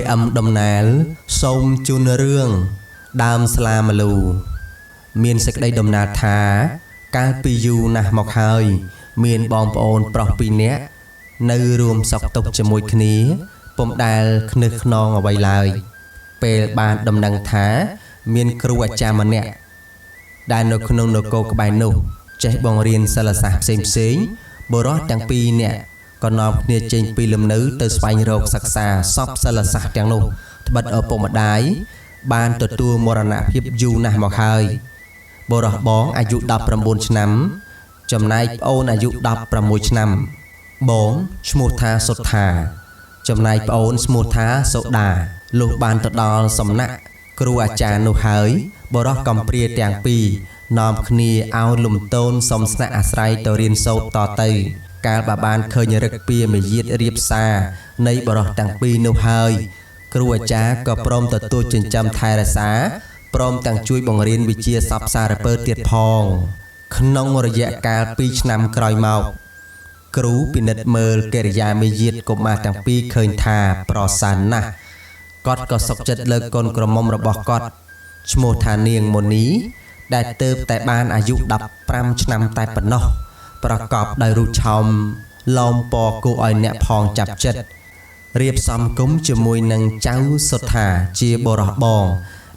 âm đầm nál sông chun rương đam slam lù miền sạch đây đầm nà thá cá piu nà mọc hơi miền bom ôn propi nét nơi rùm sọc tục cho mùi khní bom đài khnych non ở bay lời về bàn đầm năng thá miền kêu cha mà nè đài nô khôn nô cô cái bài nô chạy bong riêng sa là sạp xem xí bồ rót đang pi nè còn nộp nia trên pi lầm nữ từ xoay rột sạc xà sop sa là sạp đang nô bật ở bộ mặt đáy ban từ tua mô rana hiệp du nà mọc hơi bồ rót bóng ai dụ đập rầm bốn năm chấm nay ôn ai dụ đập rầm một năm bốn smooth tha sốt thà chấm nay ôn smooth tha sốt đà lục ban từ đó sầm nặng kêu cha nô hơi bồ rót cầm pria đèn pi nòm khnia ao lùm tôn sông sạ sài tờ riêng sâu tò tây cả bà ban khơi nhớ rực pia mày giết riệp xa nay bờ rót đằng pi nô hơi kêu cha có prom tờ tôi trên trăm thai ra xá prom tàng chui bồng riêng bị chia sập xa ra bơ tiệt phong nông rồi dạ cả pi năm còi màu kêu pi nết mờ kề già mày giết của mà tàng pi khơi thà pro san na cọt có sọc chất lơ con crom mông rồi bỏ cọt một thà niềng một ní đại tơ tại banอายุดับ5 năm tại bẩn nọ ประกอบដោយរូបឆោមឡោមពណ៌គួរឲ្យអ្នកផងចាប់ចិត្តរៀបសំគុំជាមួយនឹងចៅសុថាជាបរោះបង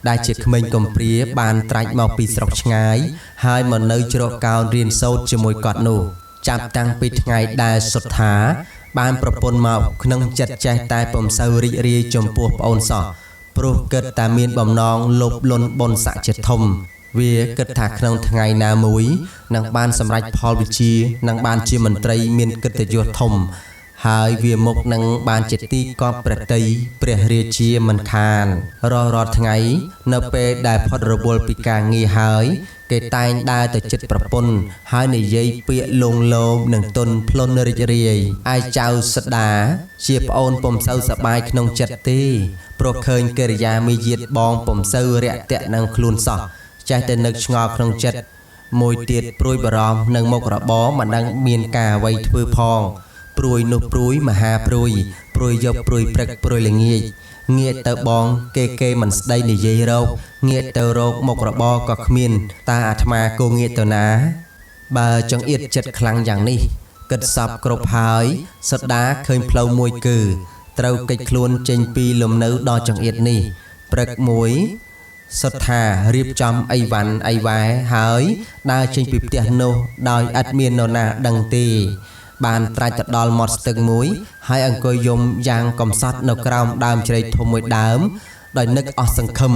ដែលជាក្មេងកំព្រាបានត្រាច់មកពីស្រុកឆ្ងាយហើយមកនៅជ្រកកោនរៀនសូត្រជាមួយគាត់នោះចាប់តាំងពីថ្ងៃដែលសុថាបានប្រពន្ធមកក្នុងចិត្តចេះតែពំសូវរីករាយចំពោះប្អូនសោះព្រោះគិតតែមានបំណងលុបលន់បុណ្យស័ក្តិចិត្តធំវាគិតថាក្នុងថ្ងៃណាមួយនឹងបានសម្រេចផលវិជ្ជានឹងបានជាមន្ត្រីមានកិត្តិយសធំហើយវាមកនឹងបានជាទីកប់ប្រតិព្រះរាជាមិនខានរាល់ថ្ងៃនៅពេលដែលផុតរវល់ពីការងារហើយគេតែងដើរទៅចិត្តប្រពន្ធហើយនិយាយពាក្យលងលោមនឹងទុនភ្លុនរីករាយឯចៅសដាជាប្អូនពុំសូវសប្បាយក្នុងចិត្តទេព្រោះឃើញកិរិយាមីយាទបងពុំសូវរាក់ទាក់នឹងខ្លួនសោះចេះតែនឹកឆ្ងល់ក្នុងចិត្តមួយទៀតព្រួយបារម្ភនឹងមុខរបរមិនដឹងមានការអ្វីធ្វើផងព្រួយនោះព្រួយមហាព្រួយយកព្រួយព្រឹកព្រួយល្ងាចងាកទៅបងគេមិនស្ដីនិយាយរោគងាកទៅរោគមុខរបរក៏គ្មានតើអាត្មាគួរងាកទៅណាបើចង្អៀតចិត្តខ្លាំងយ៉ាងនេះគិតសពគ្រប់ហើយសដាឃើញផ្លូវមួយគឺត្រូវកិច្ចខ្លួនចេញពីលំនៅដល់ចង្អៀតនេះព្រឹកមួយសុទ្ធថារៀបចំអីវ៉ាន់អីវ៉ែហើយដើរចេញពីផ្ទះនោះដោយឥតមាននរណាដឹងទេបានត្រាច់ទៅដល់មាត់ស្ទឹងមួយហើយអង្គុយយំយ៉ាងកំសត់នៅក្រោមដើមជ្រៃធំមួយដើមដោយនឹកអស់សង្ឃឹម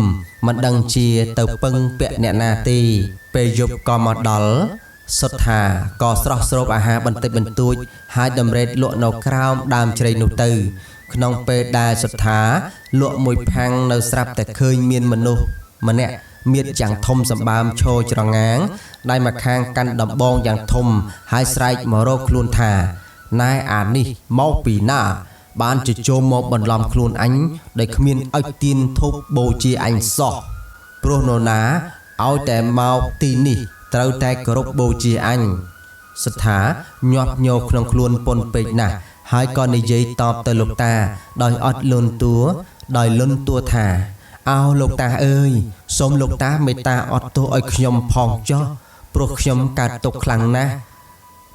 មិនដឹងជាទៅពឹងពាក់អ្នកណាទេពេលយប់ក៏មកដល់សុទ្ធថាក៏ស្រស់ស្រូបអាហារបន្តិចបន្តួចហើយតម្រេតលក់នៅក្រោមដើមជ្រៃនោះទៅក្នុងពេលដែលសុទ្ធថាលក់មួយផាំងនៅស្រាប់តែឃើញមានមនុស្សម្នាក់មានយ៉ាងធំសម្បើមឈរច្រងាងដៃម្ខាងកាន់ដំបងយ៉ាងធំហើយស្រែកមករកខ្លួនថាណែអានេះមកពីណាបានជជុំមកបន្លំខ្លួនអញដោយគ្មានឲ្យទៀនធប់បូជាអញសោះព្រោះនរណាឲ្យតែមកទីនេះត្រូវតែគោរពបូជាអញសិដ្ឋាញាប់ញោក្នុងខ្លួនពន់ពេកណាស់ហើយក៏និយាយតបទៅលោកតាដោយអត់លន់តួដោយលន់តួថាអោលោកតាអើយសូមលោកតាមេត្តាអត់ទោសឲ្យខ្ញុំផងចុះព្រោះខ្ញុំកើតទុក្ខខ្លាំងណាស់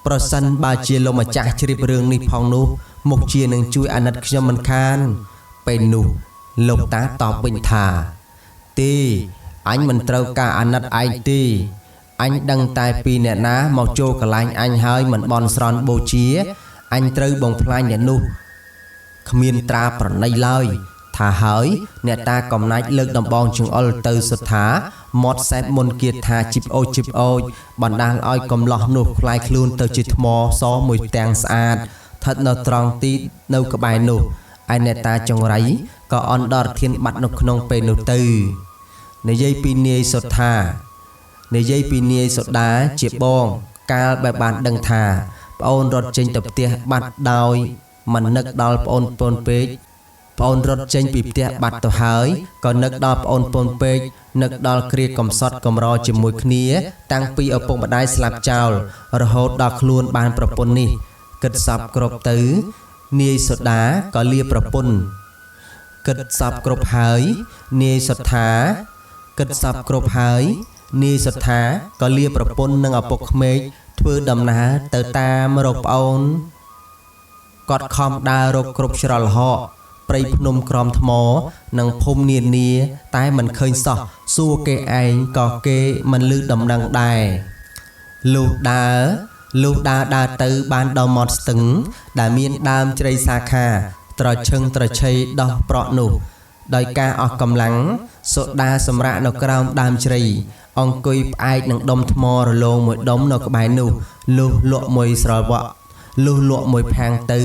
ប្រសិនបើជាលោកម្ចាស់ជ្រាបរឿងនេះផងនោះមុខជានឹងជួយអាណិតខ្ញុំមិនខានពេលនោះលោកតាតបវិញថាទេអញមិនត្រូវការអាណិតឯងទេអញដឹងតែពីអ្នកណាមកចូលកន្លែងអញហើយមិនបន់ស្រន់បូជាអញត្រូវបំផ្លាញអ្នកនោះគ្មានត្រាប្រណីឡើយថាហើយអ្នកតាកំណាច់លើកដំបងចង្អុលទៅសុទ្ធថាមាត់សែបមុនគៀតថាជីបអូចបណ្ដាលឲ្យកំឡោះនោះคล้ายខ្លួនទៅជាថ្មសមួយទាំងស្អាតស្ថិតនៅត្រង់ទីនៅក្បែរនោះឯអ្នកតាចង្រៃក៏អន់ដល់ធានបាត់នៅក្នុងពេលនោះទៅនិយាយពីនាយសុទ្ធថានិយាយពីនាយសុដាជាបងកាលបែបបានដឹងថាប្អូនរត់ចេញទៅផ្ទះបាត់ដោយមិននឹកដល់ប្អូនពេកប្អូនរត់ចេញពីផ្ទះបាត់ទៅហើយក៏នឹកដល់ប្អូនពន់ពេកនឹកដល់គ្រាកំសត់កំរជាមួយគ្នាតាំងពីឪពុកម្ដាយស្លាប់ចោលរហូតដល់ខ្លួនបានប្រពន្ធនេះគិតសពគ្រប់ទៅនាយសុដាក៏លាប្រពន្ធ គិតសពគ្រប់ហើយនាយសត្ថាគិតសពគ្រប់ហើយនាយសត្ថាក៏លាប្រពន្ធនឹងឪពុកក្មេកធ្វើដំណើរទៅតាមរកប្អូនគាត់ខំដើររកគ្រប់ច្រឡហកព្រៃភ្នំក្រំថ្មនិងភូមិនានាតែមិនឃើញសោះសួរគេឯងក៏គេមិនឮដំណឹងដែរលុះដើរទៅបានដល់មាត់ស្ទឹងដែលមានដើមជ្រៃសាខាត្រឈឹងត្រឆៃដោះប្រក់នោះដោយការអស់កម្លាំងសូដាសម្រាកនៅក្រោមដើមជ្រៃអង្គុយផ្អែកនឹងដុំថ្មរលោងមួយដុំនៅក្បែរនោះលុះលក់មួយស្រវក់លុះលក់មួយផាំងទៅ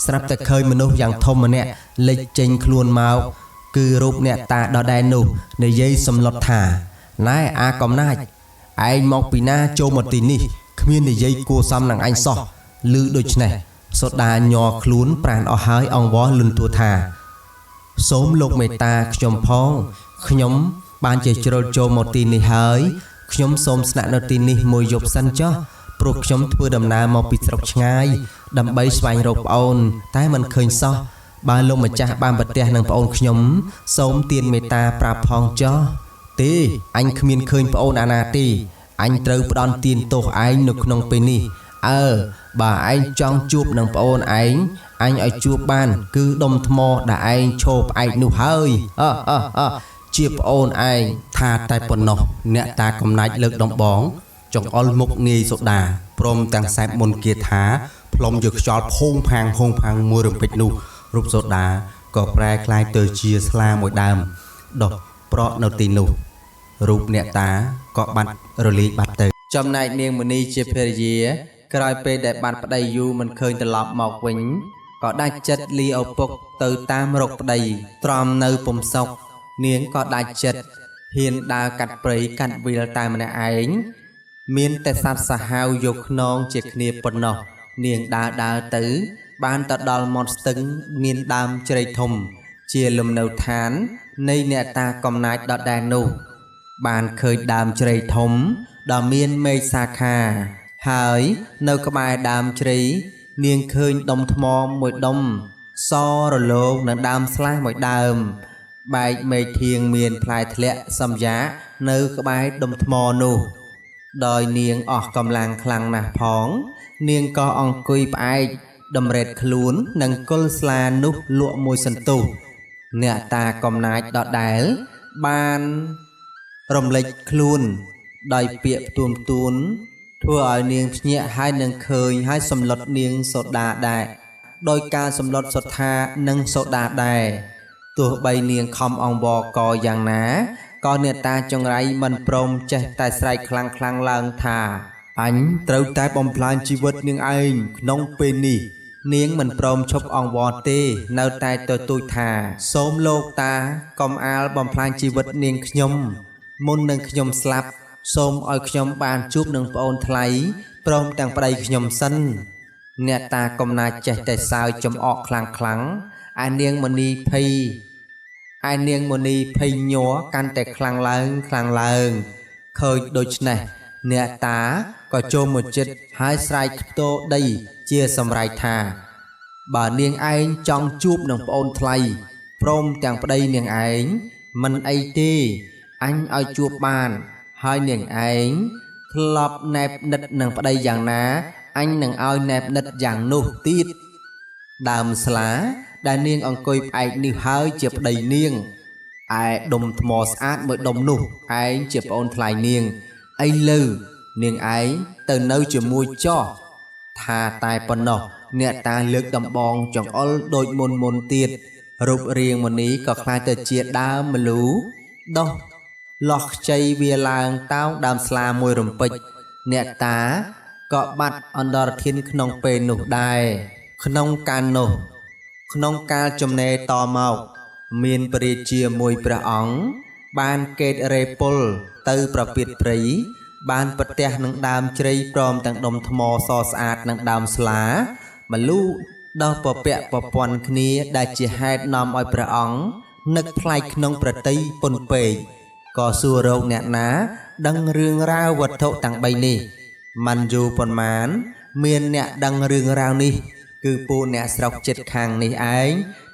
ស្រាប់តែឃើញមនុស្សយ៉ាងធំម្នាក់លេចចេញខ្លួនមកគឺរូបអ្នកតាដដែលនោះនិយាយសំឡុតថាណែអាកំណាចឯងមកពីណាចូលមកទីនេះគ្មាននិយាយគួរសមនឹងអញសោះឮដូច្នេះសូដាញ័រខ្លួនប្រានអស់ហើយអង្វរលន់ទួថាសូមលោកមេត្តាខ្ញុំផងខ្ញុំបានជាជ្រុលចូលមកទីនេះហើយខ្ញុំសូមស្នាក់នៅទីនេះមួយយប់សិនចុះព្រោះខ្ញុំធ្វើដំណើរមកពីស្រុកឆ្ងាយដើម្បីស្វែងរកប្អូនតែមិនឃើញសោះបើលោកម្ចាស់បានប្រទះនឹងប្អូនខ្ញុំសូមទានមេត្តាប្រាប់ផងចុះទេអញគ្មានឃើញប្អូនអាណាទេអញត្រូវផ្ដន់ទានទោសឯងនៅក្នុងពេលនេះបើឯងចង់ជួបនឹងប្អូនឯងអញឲ្យជួបបានគឺដុំថ្មដែលឯងឈោផ្អែកនោះហើយជាប្អូនឯងថាតែប៉ុណ្ណោះអ្នកតាកំណាចលើកដំបងចង្អុលមុខនាយសូដាព្រមទាំងសែបមុនគាថាផ្លុំយកខ្យល់ផូងផាំងមួយរំពេចនោះរូបសូដាក៏ប្រែคล้ายទៅជាស្លាមួយដើមដុះប្រក់នៅទីនោះរូបអ្នកតាក៏បាត់រលាយបាត់ទៅចំណែកនាងមនីជាភរិយាក្រោយពេលដែលបានប្តីយូរមិនឃើញត្រឡប់មកវិញក៏ដាច់ចិត្តលីឪពុកទៅតាមរកប្តីទ្រាំនៅពុំសុខនាងក៏ដាច់ចិត្តហ៊ានដើរកាត់ព្រៃកាត់វាលតែម្នាក់ឯងមានតែសត្វសាហាវយកខ្នងជាគ្នាប៉ុណ្ណោះនាងដើរទៅបានទៅដល់មាត់ស្ទឹងមានដើមជ្រៃធំជាលំនៅឋាននៃអ្នកតាកំណាចដដែលនោះបានឃើញដើមជ្រៃធំដ៏មានមេឃសាខាហើយនៅក្បែរដើមជ្រៃនាងឃើញដុំថ្មមួយដុំសរលោងនិងដើមស្លាមួយដើមបែកមេឃធៀងមានផ្លែធ្លាក់សំយ៉ានៅក្បែរដុំថ្មនោះដោយនាងអស់កម្លាំងខ្លាំងណាស់ផងនាងក៏អង្គុយផ្អែកតម្រេតខ្លួននិងគល់ស្លានោះលក់មួយសន្ទុះអ្នកតាកំណាចដដែលបានរំលេចខ្លួនដោយពាក្យផ្ទួនធ្វើឲ្យនាងភ្ញាក់ហើយនឹងឃើញហើយសម្លុតនាងសូដាដែរដោយការសម្លុតសុថានិងសូដាដែរទោះបីនាងខំអង្វរកយ៉ាងណាក៏អ្នកតាចង្រៃមិនព្រមចេះតែស្រែកខ្លាំងឡើងថាអញត្រូវតែបំផ្លាញជីវិតនាងឯងក្នុងពេលនេះនាងមិនព្រមឈប់អង្វរទេនៅតែទទូចថាសូមលោកតាកុំអាលបំផ្លាញជីវិតនាងខ្ញុំមុននឹងខ្ញុំស្លាប់សូមឲ្យខ្ញុំបានជួបនឹងប្អូនថ្លៃព្រមទាំងប្តីខ្ញុំសិនអ្នកតាកំណាចចេះតែសើចចំអកខ្លាំងឯនាងមនីភ័យញ័រកាន់តែខ្លាំងឡើងឃើញដូច្នេះអ្នកតាក៏ចូលមកជិតហើយស្រែកខ្ទោដីជាសម្រែកថាបើនាងឯងចង់ជួបនឹងប្អូនថ្លៃព្រមទាំងប្តីនាងឯងមិនអីទេអញឲ្យជួបបានហើយនាងឯងធ្លាប់ណែបណិតនឹងប្តីយ៉ាងណាអញនឹងឲ្យណែបណិតយ៉ាងនោះទៀតដើមស្លាដែលនាងអង្គុយផ្អែកនេះហើយជាប្តីនាងឯដុំថ្មស្អាតមួយដុំនោះឯងជាប្អូនថ្លៃនាងអីលើនាងឯងទៅនៅជាមួយចោះថាតែប៉ុណ្ណោះអ្នកតាលើកដំបងចង្អុលដូចមុនទៀតរូបរាងមនីក៏ខ្លាចទៅជាដើមម្លូដោះលោះខ្ចីវាឡើងតោងដើមស្លាមួយរំពេចអ្នកតាក៏បាត់អន្តរធានក្នុងពេលនោះដែរក្នុងកាលចំណេរតមកមានព្រះរាជាមួយព្រះអង្គបានកេតរេពលទៅប្រពៀតព្រៃបានប្រទះនឹងដើមជ្រៃព្រមទាំងដុំថ្មសស្អាតនឹងដើមស្លាមលូដោះពពាក់ប្រព័ន្ធគ្នាដែលជាហេតុនាំឲ្យព្រះអង្គនឹកថ្លៃក្នុងប្រតិពុនពេកក៏សួររកអ្នកណាដឹងរឿងរ៉ាវវត្ថុទាំង3នេះមិនយូរប៉ុន្មានមានអ្នកដឹងរឿងរ៉ាវនេះ គឺពូអ្នកស្រុកចិត្តខាងនេះឯង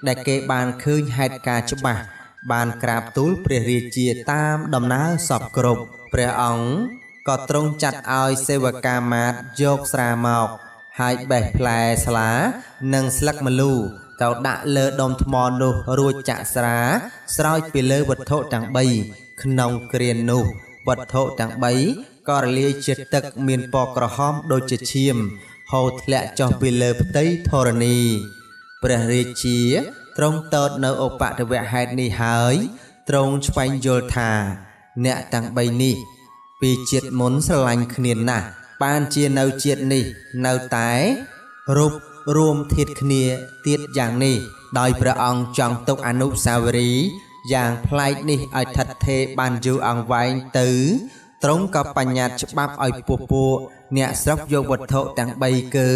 ដែលគេបានឃើញហេតុការណ៍ច្បាស់បានក្រាបទូលព្រះរាជាតាមដំណើរសពគ្រប់ព្រះអង្គក៏ទ្រង់ចាត់ឲ្យសេវកាមាត្រយកស្រាមកហើយបេះផ្លែស្លានិងស្លឹកម្លូទៅដាក់លើដុំថ្មនោះរួចចាក់ស្រាស្រោចពីលើវត្ថុទាំង3ក្នុងគ្រានោះវត្ថុទាំង3ក៏រលាយជាទឹកមានពណ៌ក្រហមដូចជាឈាមហូរធ្លាក់ចុះពីលើផ្ទៃធរណីព្រះរាជាទ្រង់តតនៅឧបទ្ទវហេតុនេះហើយទ្រង់ឆ្វែងយល់ថាអ្នកទាំង3នេះពីជាតិមុនស្រឡាញ់គ្នាណាស់បានជានៅជាតិនេះនៅតែរូបរួមធៀបគ្នាទៀតយ៉ាងនេះដោយព្រះអង្គចង់ទុកអនុស្សាវរីយ៍យ៉ាងប្លែកនេះឲ្យថិតថេរបានយូរអង្វែងទៅទ្រង់ក៏បញ្ញត្តិច្បាប់ឲ្យពួកអ្នកស្រុកយកវត្ថុទាំង3គឺ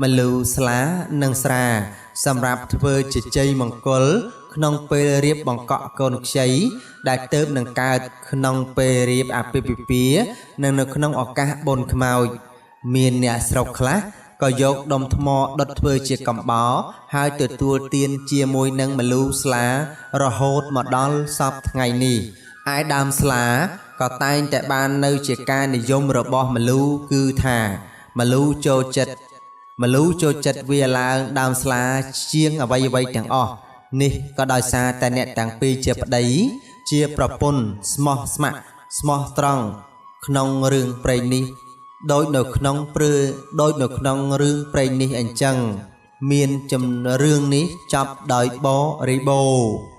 ម្លូស្លានិងស្រាសម្រាប់ធ្វើជាជ័យមង្គលក្នុងពេលរៀបបង្កក់កូនខ្ចីដែលទើបនឹងកើតក្នុងពេលរៀបអាពាហ៍ពិពាហ៍និងនៅក្នុងឱកាសបុណ្យខ្មោចមានអ្នកស្រុកខ្លះក៏យកដុំថ្មដុតធ្វើជាកំបោរហើយទទួលទានជាមួយនឹងម្លូស្លារហូតមកដល់សពថ្ងៃនេះឯដើមស្លាក៏តែងតែបាននៅជាការនិយមរបស់ម្លូគឺថាម្លូចូលចិត្តវាឡើងដើមស្លាជាងអ្វីទាំងអស់នេះក៏ដោយសារតែអ្នកទាំងពីរជាប្តីជាប្រពន្ធស្មោះស្ម័គ្រស្មោះត្រង់ក្នុងរឿងព្រេងនេះដោយនៅក្នុងរឿងព្រេងនេះអញ្ចឹងមានចម្រឿងនេះចប់ដោយបរិបូរណ៍